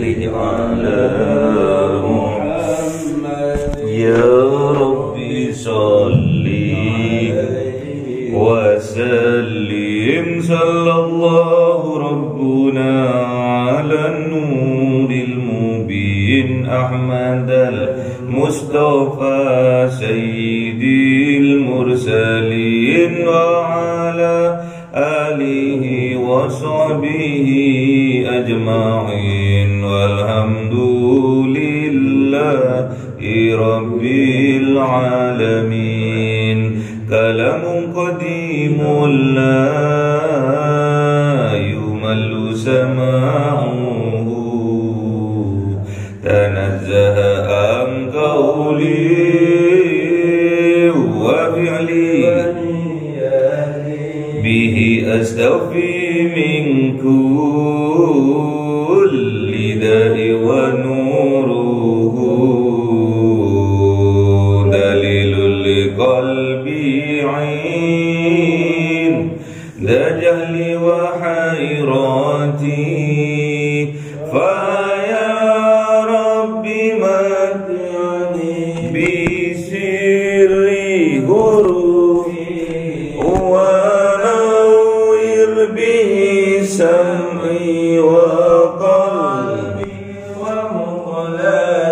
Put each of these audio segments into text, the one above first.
صل على محمد يا ربي صل وسلم صلى الله ربنا على النور المبين أحمد المصطفى سيد المرسلين وعلى آله وصحبه أجمعين والحمد لله رب العالمين. كلام قديم لا يمل سماعه تنزه عن قولي وفعلي به أستوفي من كل داء ونوره دليل لقلبي عين ذا جهل وحيراتي فيا ربي متعني بسر حروفي ونور به سمعي وقلبي ومقلتي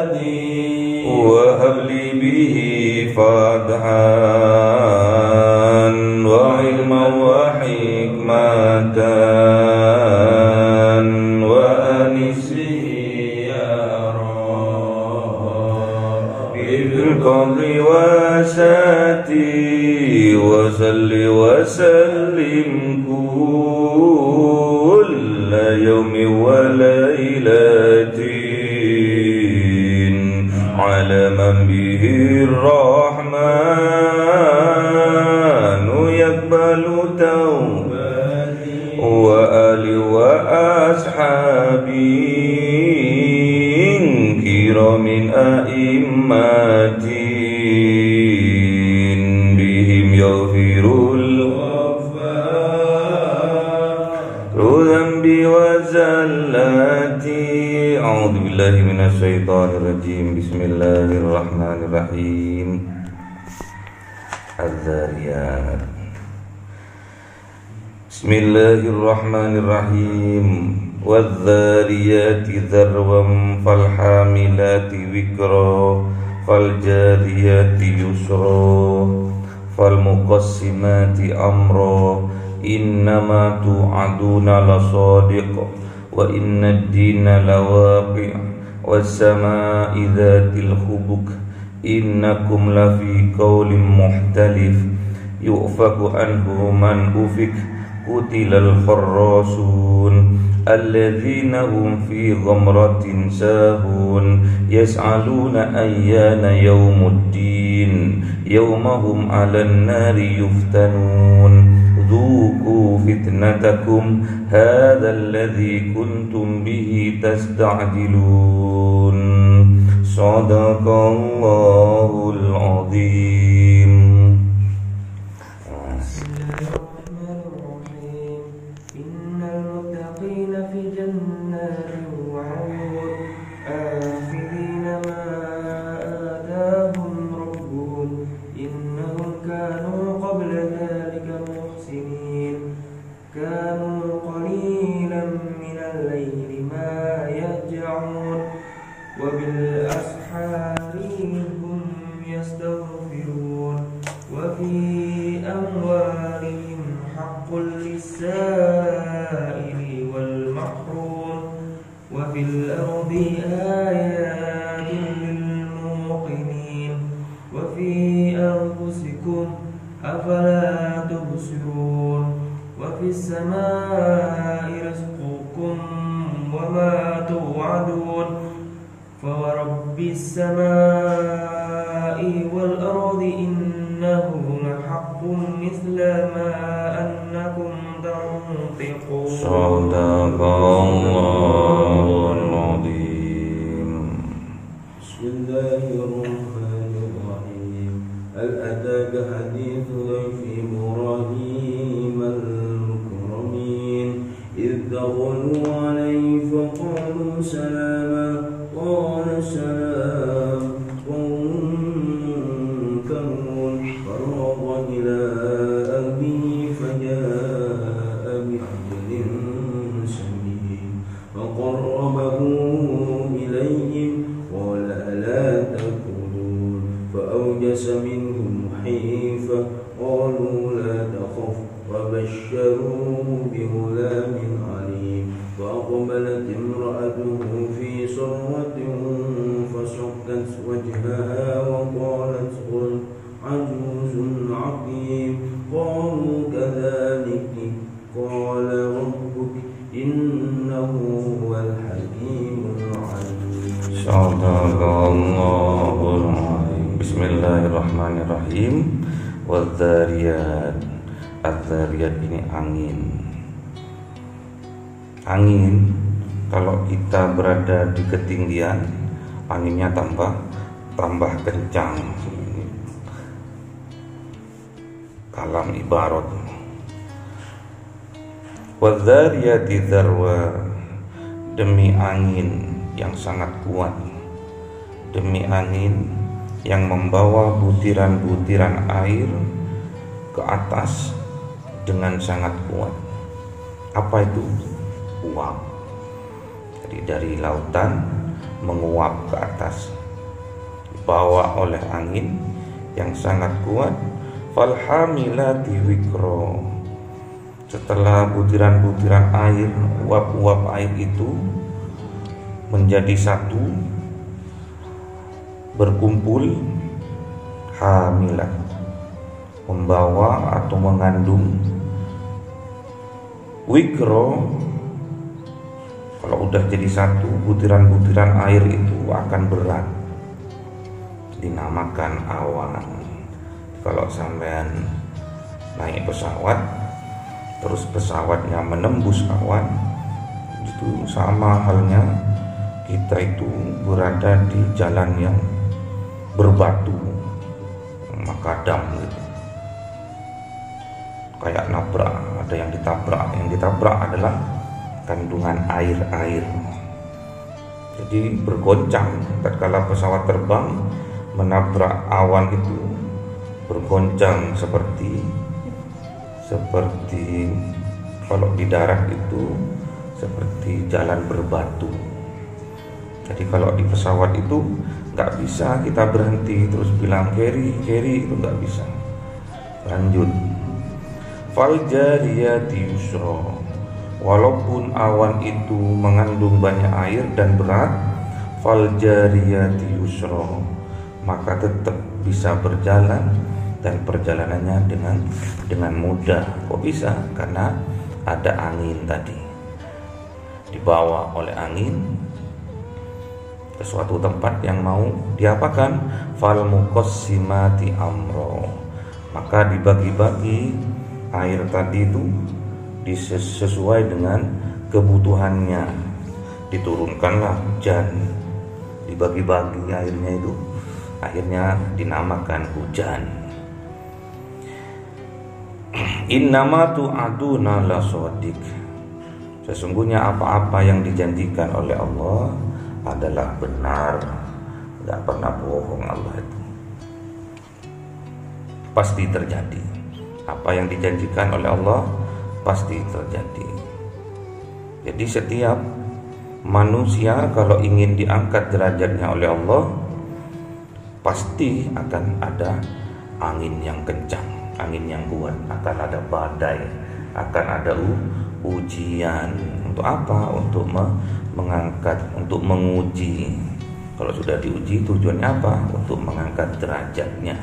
وهب لي به فتحا وعلما وحكمة وأنسي يا رب بالقدر وساتي وصل وسلم كل يوم وليلة على من به الرحمن يقبل توبتي وآلي وأصحابي كرام أئمتي بهم يغفر ذنبي وزلاتي. أعوذ بالله من الشيطان الرجيم. بسم الله الرحمن الرحيم. الذاريات. بسم الله الرحمن الرحيم. والذاريات ذروا فالحاملات وقرا فالجاريات يسرا فالمقسمات أمرا إنما توعدون لصادق وإن الدين لواقع والسماء ذات الخبك إنكم لفي قول مختلف يؤفك عنه من أفك قتل الخراصون الذين هم في غمرة ساهون يسألون أيان يوم الدين يوم هم على النار يفتنون ذوقوا فتنتكم هذا الذي كنتم به تستعجلون. صدق الله العظيم. بسم الله الرحمن الرحيم. إن المتقين في جنات وعيون آخذين ما آتاهم ربهم إنهم كانوا قبل ذلك محسنين كانوا قليلا من الليل ما يهجعون وبالأسحار هم يستغفرون وفي أموالهم حق للسائل والمحروم وفي الأرض آيات للموقنين وفي أنفسكم أفلا تبصرون وفي السماء رزقكم وما توعدون فورب السماء والأرض إنه لحق مثل ما أنكم تنطقون. صدق الله العظيم. بسم الله الرحمن الرحيم. هل أتاك حديث ضيف إبراهيم المكرمين إذ دخلوا عليه فقالوا سلاما قال سلام قوم منكرون فراغ إلى أهله فجاء بعجل سمين فقربه إليهم قال ألا تأكلون فأوجس منهم خيفة قالوا لا تخف وبشروه بغلام عليم فأقبلت امرأته في صرة فصكت وجهها وقالت عجوز عقيم قالوا كذلك قال ربك إنه هو الحكيم العليم. Sadaqallahul azim. Bismillahirrahmanirrahim. Wadzariyat. Adzariyat ini angin. Angin kalau kita berada di ketinggian, anginnya tambah kencang. Kalam ibarat. Wadzariyati dzarwa, demi angin yang sangat kuat, demi angin yang membawa butiran-butiran air ke atas dengan sangat kuat. Apa itu? Uap. Jadi dari lautan menguap ke atas, dibawa oleh angin yang sangat kuat. Falhamilati wikro, setelah butiran-butiran air, uap-uap air itu menjadi satu, berkumpul, hamilah, membawa atau mengandung. Wikro, kalau udah jadi satu, butiran-butiran air itu akan berat, dinamakan awan. Kalau sampean naik pesawat, terus pesawatnya menembus awan, itu sama halnya kita itu berada di jalan yang berbatu, makadam gitu. Kayak nabrak, ada yang ditabrak adalah kandungan air. Jadi bergoncang tatkala pesawat terbang menabrak awan itu, bergoncang seperti kalau di darat itu seperti jalan berbatu. Jadi kalau di pesawat itu nggak bisa kita berhenti terus bilang carry, itu nggak bisa. Lanjut. Fal jariyati yusra, walaupun awan itu mengandung banyak air dan berat, fal jariyati yusra, maka tetap bisa berjalan dan perjalanannya dengan mudah. Kok bisa? Karena ada angin tadi, dibawa oleh angin ke suatu tempat yang mau diapakan. Fal muqassimati amro, maka dibagi-bagi air tadi itu sesuai dengan kebutuhannya. Diturunkanlah hujan, dibagi-bagi airnya itu, akhirnya dinamakan hujan. Innama tu'aduna lasadiq, sesungguhnya apa-apa yang dijanjikan oleh Allah adalah benar, tidak pernah bohong. Allah itu pasti terjadi. Apa yang dijanjikan oleh Allah pasti terjadi. Jadi setiap manusia kalau ingin diangkat derajatnya oleh Allah, pasti akan ada angin yang kencang, angin yang kuat, akan ada badai, akan ada ujian. Untuk apa? Untuk mengangkat, untuk menguji. Kalau sudah diuji, tujuannya apa? Untuk mengangkat derajatnya.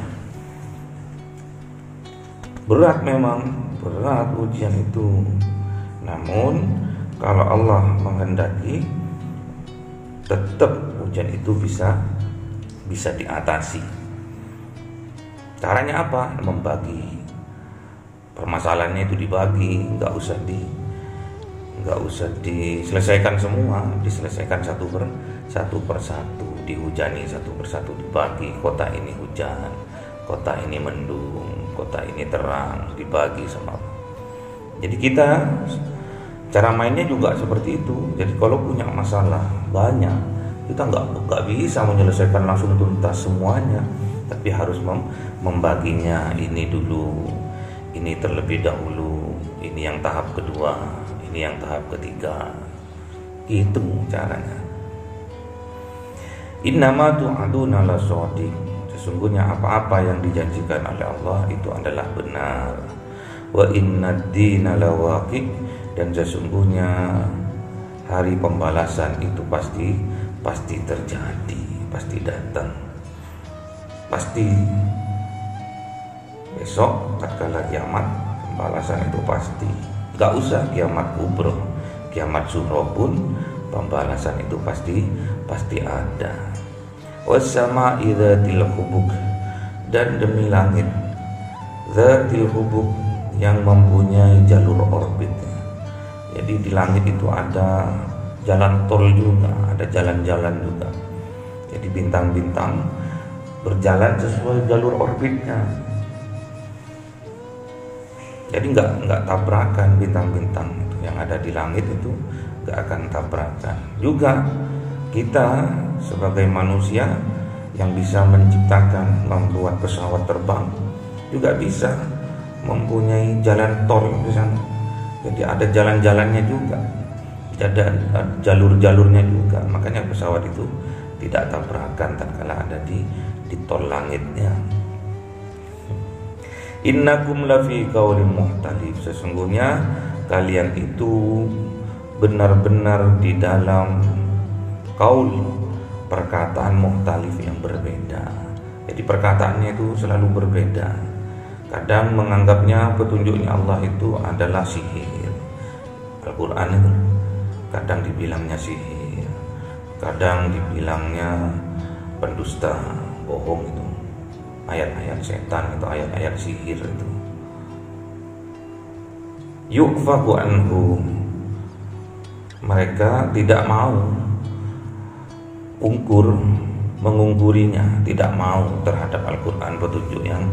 Berat memang, berat ujian itu. Namun kalau Allah menghendaki, tetap ujian itu bisa diatasi. Caranya apa? Membagi. Permasalahannya itu dibagi, nggak usah diselesaikan semua, diselesaikan satu persatu, dihujani satu persatu, dibagi. Kota ini hujan, kota ini mendung, kota ini terang, dibagi sama. Jadi kita cara mainnya juga seperti itu. Jadi kalau punya masalah, banyak. Kita nggak bisa menyelesaikan langsung tuntas semuanya, tapi harus membaginya. Ini dulu, ini terlebih dahulu, ini yang tahap kedua, ini yang tahap ketiga. Itu caranya. Innama tu'aduna lasadiq. Sesungguhnya apa-apa yang dijanjikan oleh Allah itu adalah benar. Wa innad dina lawaqi, dan sesungguhnya hari pembalasan itu pasti terjadi, pasti datang. Pasti besok tatkala kiamat, pembalasan itu pasti. Gak usah kiamat kubro, kiamat sughra pun pembalasan itu pasti ada. Wassama'i dzatil hubuk, dan demi langit dzatil hubuk yang mempunyai jalur orbit. Jadi di langit itu ada jalan tol juga, ada jalan-jalan juga. Jadi bintang-bintang berjalan sesuai jalur orbitnya. Jadi nggak tabrakan bintang-bintang itu yang ada di langit itu, nggak akan tabrakan. Juga kita sebagai manusia yang bisa menciptakan, membuat pesawat terbang, juga bisa mempunyai jalan tol di sana. Jadi ada jalan-jalannya juga, ada jalur-jalurnya juga. Makanya pesawat itu tidak tabrakan tatkala ada di tol langitnya. Innakum lafi qaulin mukhtalif, sesungguhnya kalian itu benar-benar di dalam qaul, perkataan mukhtalif yang berbeda. Jadi perkataannya itu selalu berbeda. Kadang menganggapnya petunjuknya Allah itu adalah sihir. Al-Quran itu kadang dibilangnya sihir, kadang dibilangnya pendusta, bohong itu. Ayat-ayat setan itu, ayat-ayat sihir itu. Yu'faku anhu, mereka tidak mau mengungkurinya, tidak mau terhadap Al-Quran, petunjuk yang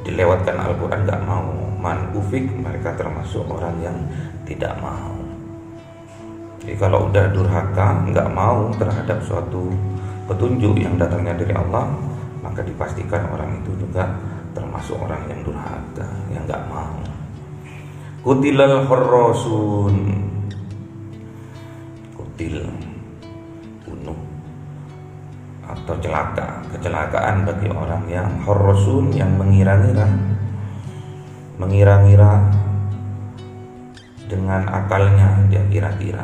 dilewatkan Al-Quran, gak mau. Man ufik, mereka termasuk orang yang tidak mau. Jadi kalau udah durhaka, gak mau terhadap suatu petunjuk yang datangnya dari Allah, maka dipastikan orang itu juga termasuk orang yang durhaka, yang gak mau. Kutilal khurrasun, kutil, bunuh atau kecelakaan bagi orang yang khurrasun, yang mengira-ngira dengan akalnya, dia kira-kira,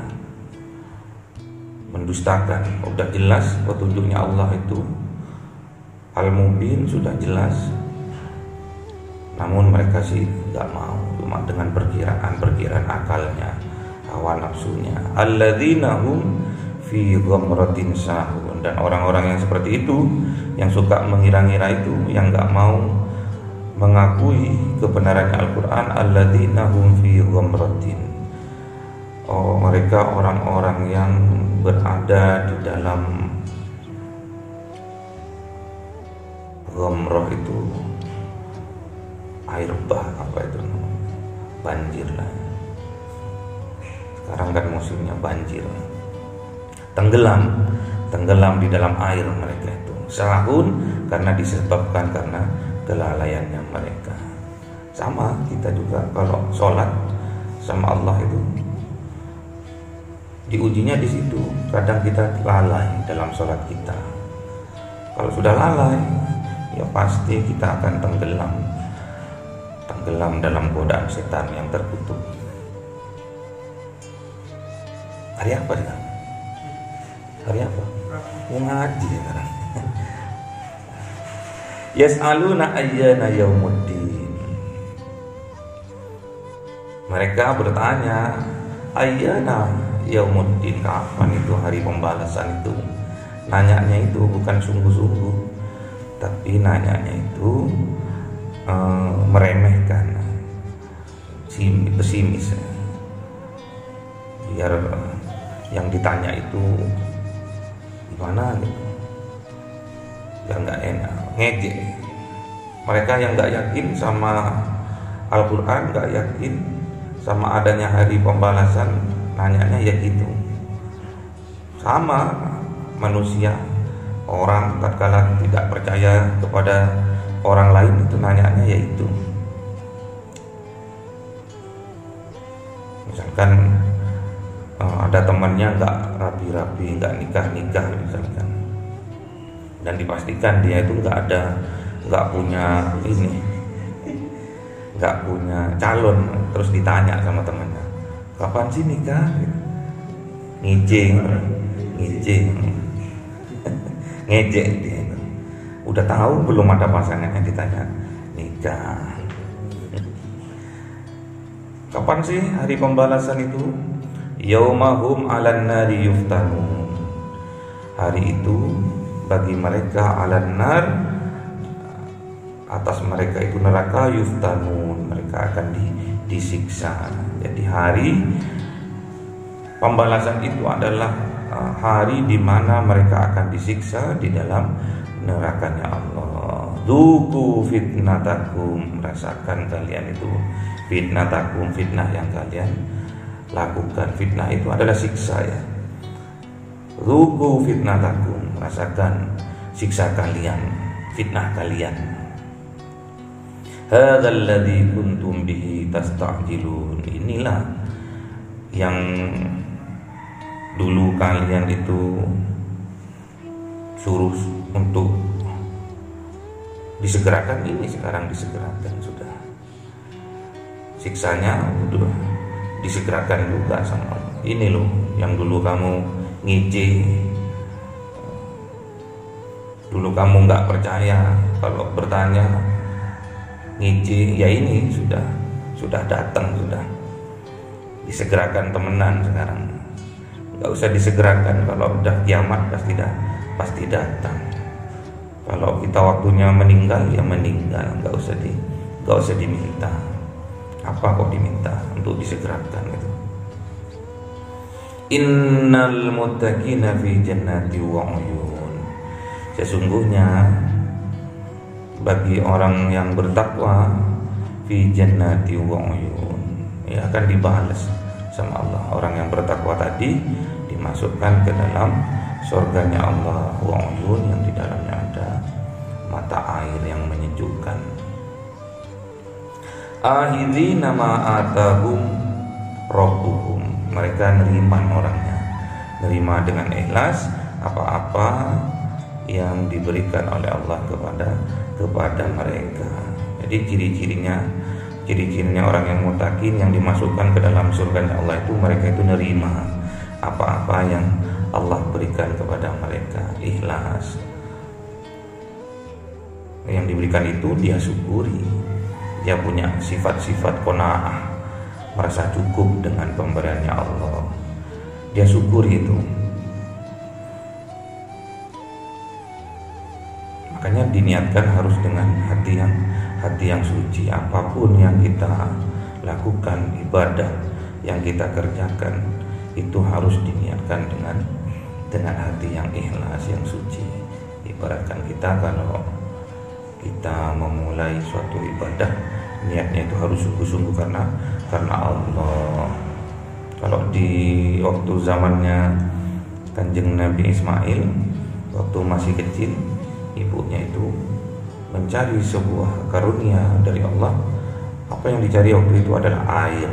mendustakan. Udah jelas petunjuknya Allah itu Al-Mubin, sudah jelas, namun mereka sih gak mau, cuma dengan perkiraan akalnya, hawa nafsunya. Alladzina hum fi ghamratin sahun, dan orang-orang yang seperti itu, yang suka mengira-ngira itu, yang gak mau mengakui kebenarannya Al-Quran. Alladzina hum fi ghamratin, oh mereka orang-orang yang berada di dalam ghamrah, itu air bah, apa itu, banjir lah. Sekarang kan musimnya banjir, tenggelam di dalam air mereka itu. Sahun, karena disebabkan karena kelalaiannya mereka. Sama kita juga kalau sholat sama Allah itu diujinya di situ. Kadang kita lalai dalam sholat kita. Kalau sudah lalai, ya pasti kita akan tenggelam dalam godaan setan yang terkutuk. Hari apa dia? Hari apa? Ngaji sekarang. Yas'aluna ayyana yaumuddin, mereka bertanya, ayyana yaumuddin, kapan itu hari pembalasan itu? Nanyanya itu bukan sungguh-sungguh, tapi nanyanya itu meremehkan, pesimis, biar yang ditanya itu gimana gitu, biar nggak enak, ngejek. Mereka yang nggak yakin sama Al-Quran, nggak yakin sama adanya hari pembalasan, nanyanya ya gitu, Sama manusia, orang tatkala tidak percaya kepada orang lain itu nanyanya yaitu, misalkan ada temannya nggak rapi-rapi, nggak nikah misalkan, dan dipastikan dia itu nggak punya calon, terus ditanya sama temannya, kapan sih nikah? Ngejek ngejek dia itu. Udah tahu belum ada pasangannya ditanya nikah. Kapan sih hari pembalasan itu? Yaumahum 'alan nari yuftanun. Hari itu bagi mereka 'alan nar, atas mereka itu neraka, yuftanun, mereka akan disiksa. Jadi hari pembalasan itu adalah hari di mana mereka akan disiksa di dalam nerakanya Allah. Dzuqu fitnatakum, rasakan kalian itu fitnatakum, fitnah yang kalian lakukan. Fitnah itu adalah siksa ya. Dzuqu fitnatakum, rasakan siksa kalian, fitnah kalian. Hadzal ladzi kuntum bihi tasta'jilun. Inilah yang dulu kalian itu suruh untuk disegerakan, ini sekarang disegerakan sudah. Siksanya udah disegerakan juga sama Allah. Ini loh yang dulu kamu ngije, dulu kamu nggak percaya, kalau bertanya ngije, ya ini sudah datang, sudah disegerakan temenan sekarang. Nggak usah disegerakan, kalau udah kiamat pasti datang. Kalau kita waktunya meninggal ya meninggal, nggak usah diminta. Apa kok diminta untuk disegerakan itu? Innal muttaqina fi jannati wa uyun. Sesungguhnya bagi orang yang bertakwa fi jannati wa uyun, ya akan dibalas sama Allah. Orang yang bertakwa tadi dimasukkan ke dalam surganya Allah, wa uyun, yang di dalamnya ada mata air yang menyejukkan. Ahidina ma atahum rabbuhum, mereka nerima orangnya, nerima dengan ikhlas apa-apa yang diberikan oleh Allah kepada mereka. Jadi ciri-cirinya orang yang muttaqin, yang dimasukkan ke dalam surganya Allah itu mereka itu nerima apa-apa yang Allah berikan kepada mereka, ikhlas. Yang diberikan itu dia syukuri, dia punya sifat-sifat qanaah, merasa cukup dengan pemberiannya Allah, dia syukuri itu. Makanya diniatkan harus dengan hati yang suci. Apapun yang kita lakukan, ibadah yang kita kerjakan, itu harus diniatkan dengan hati yang ikhlas, yang suci. Ibaratkan kita kalau kita memulai suatu ibadah, niatnya itu harus sungguh-sungguh karena Allah. Kalau di waktu zamannya Kanjeng Nabi Ismail, waktu masih kecil, ibunya itu mencari sebuah karunia dari Allah. Apa yang dicari waktu itu adalah air,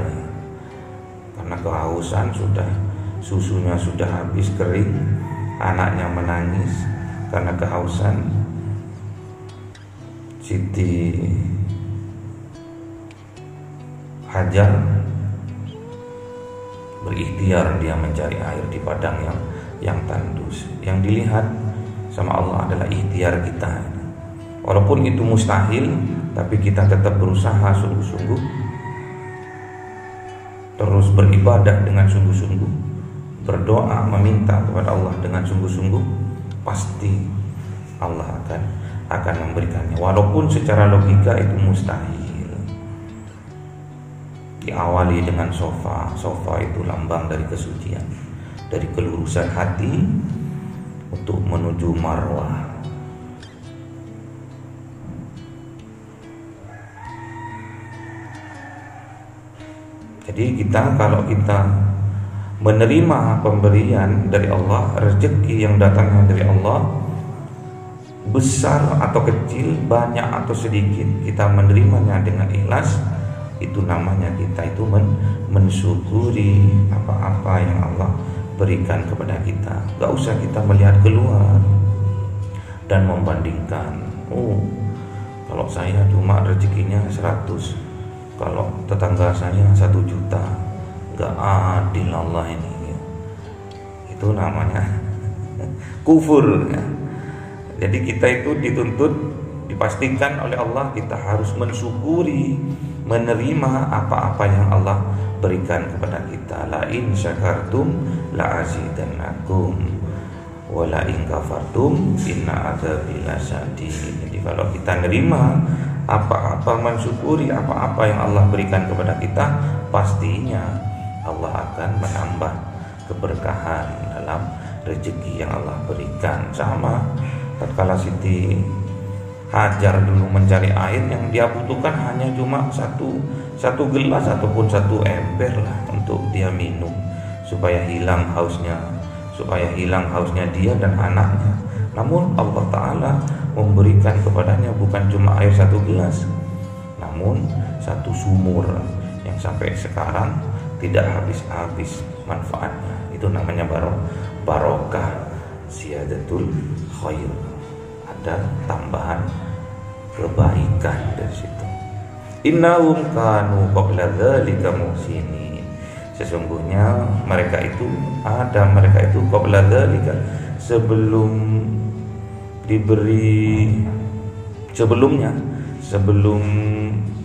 karena kehausan, susunya sudah habis kering, anaknya menangis karena kehausan. Siti Hajar berikhtiar, dia mencari air di padang yang tandus. Yang dilihat sama Allah adalah ikhtiar kita. Walaupun itu mustahil, tapi kita tetap berusaha sungguh-sungguh, terus beribadah dengan sungguh-sungguh, berdoa meminta kepada Allah dengan sungguh-sungguh, pasti Allah akan memberikannya. Walaupun secara logika itu mustahil. Diawali dengan sofa itu lambang dari kesucian, dari kelurusan hati untuk menuju marwah. Jadi kalau kita menerima pemberian dari Allah, rezeki yang datangnya dari Allah, besar atau kecil, banyak atau sedikit, kita menerimanya dengan ikhlas, itu namanya kita itu mensyukuri apa-apa yang Allah berikan kepada kita. Gak usah kita melihat keluar dan membandingkan, oh kalau saya cuma rezekinya 100, kalau tetangga saya 1 juta, gak adil Allah ini. Itu namanya kufur ya. Jadi kita itu dituntut, dipastikan oleh Allah kita harus mensyukuri, menerima apa-apa yang Allah berikan kepada kita. La in syakartum la azidannakum wa la in kafartum inna adzabi lasyadid. Jadi kalau kita nerima apa-apa, mensyukuri apa-apa yang Allah berikan kepada kita, pastinya Allah akan menambah keberkahan dalam rezeki yang Allah berikan. Sama tatkala Siti Hajar dulu mencari air, yang dia butuhkan hanya cuma satu gelas ataupun 1 ember lah untuk dia minum, supaya hilang hausnya dia dan anaknya. Namun Allah Ta'ala memberikan kepadanya bukan cuma air 1 gelas, namun 1 sumur yang sampai sekarang tidak habis-habis manfaatnya. Itu namanya barokah, ziyadatul khair, ada tambahan kebaikan dari situ. Innahum kanu qabla dzalika muhsinin. Sesungguhnya mereka itu qabla dzalika, sebelum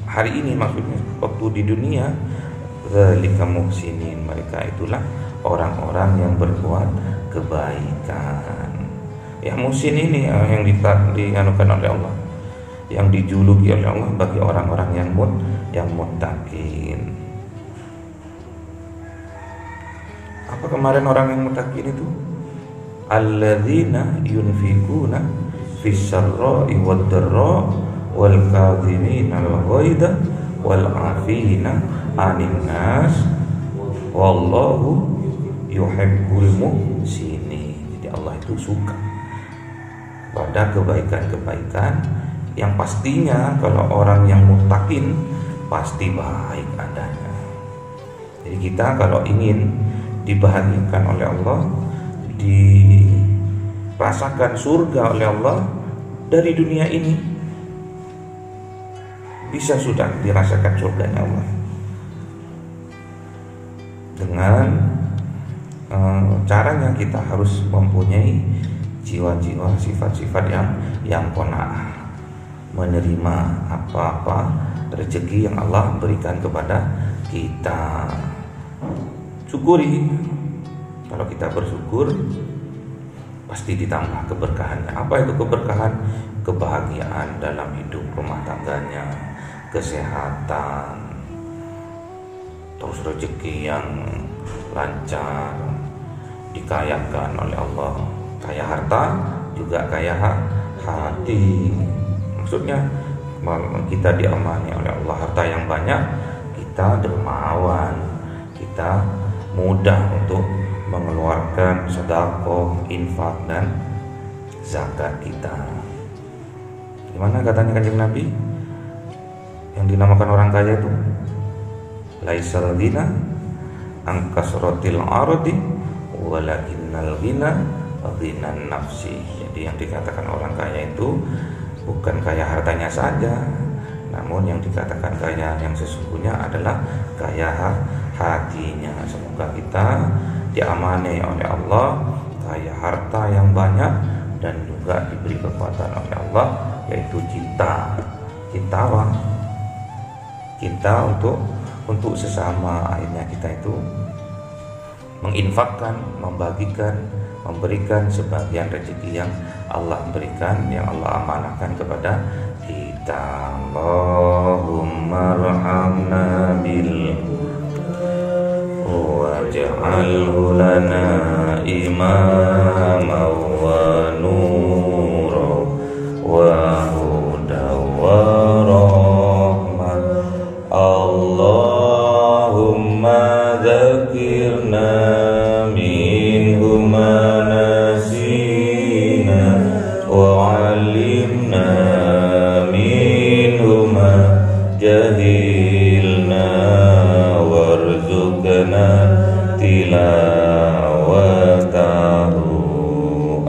hari ini, maksudnya waktu di dunia, dzalika muhsinin, mereka itulah orang-orang yang berbuat kebaikan. Ya, muhsin ini yang dianukan oleh Allah, yang dijuluki oleh Allah bagi orang-orang yang muttaqin. Apa kemarin orang yang muttaqin itu? Alladzina yunfikuna fis sarra'i wad dharra wal kadhimina al ghaidha wal 'afina 'anil nas wallahu yuhibbul muhsinin. Jadi Allah itu suka pada kebaikan-kebaikan yang pastinya kalau orang yang muttaqin pasti baik adanya. Jadi kita kalau ingin dibahagiakan oleh Allah, dirasakan surga oleh Allah dari dunia ini, bisa sudah dirasakan surganya Allah dengan caranya kita harus mempunyai jiwa-jiwa, sifat-sifat yang qanaah, menerima apa-apa rezeki yang Allah berikan kepada kita. Syukuri. Kalau kita bersyukur, pasti ditambah keberkahannya. Apa itu keberkahan? Kebahagiaan dalam hidup rumah tangganya, kesehatan, terus rezeki yang lancar, dikayakan oleh Allah. Kaya harta juga kaya hati. Maksudnya kita diamani oleh Allah harta yang banyak, kita dermawan, kita mudah untuk mengeluarkan sedekah, infak dan zakat kita. Gimana katanya Kanjeng Nabi yang dinamakan orang kaya itu? Laisal ghina an kasratil ardi walakinnal ghina ghinan nafsi. Jadi yang dikatakan orang kaya itu bukan kaya hartanya saja, namun yang dikatakan kaya yang sesungguhnya adalah kaya hatinya. Semoga kita diamani oleh Allah kaya harta yang banyak dan juga diberi kekuatan oleh Allah, yaitu cinta untuk sesama. Akhirnya kita itu menginfakkan, membagikan, memberikan sebagian rezeki yang Allah berikan, yang Allah amanahkan kepada kita. Allahumma arhamna bil waj'alhu lana imama wa nura wa huda wa rahmah. Allahumma dzakirna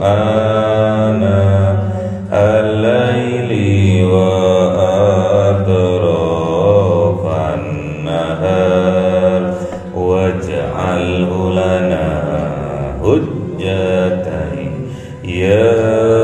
آناء الليل وأطراف النهار واجعله لنا حجة يا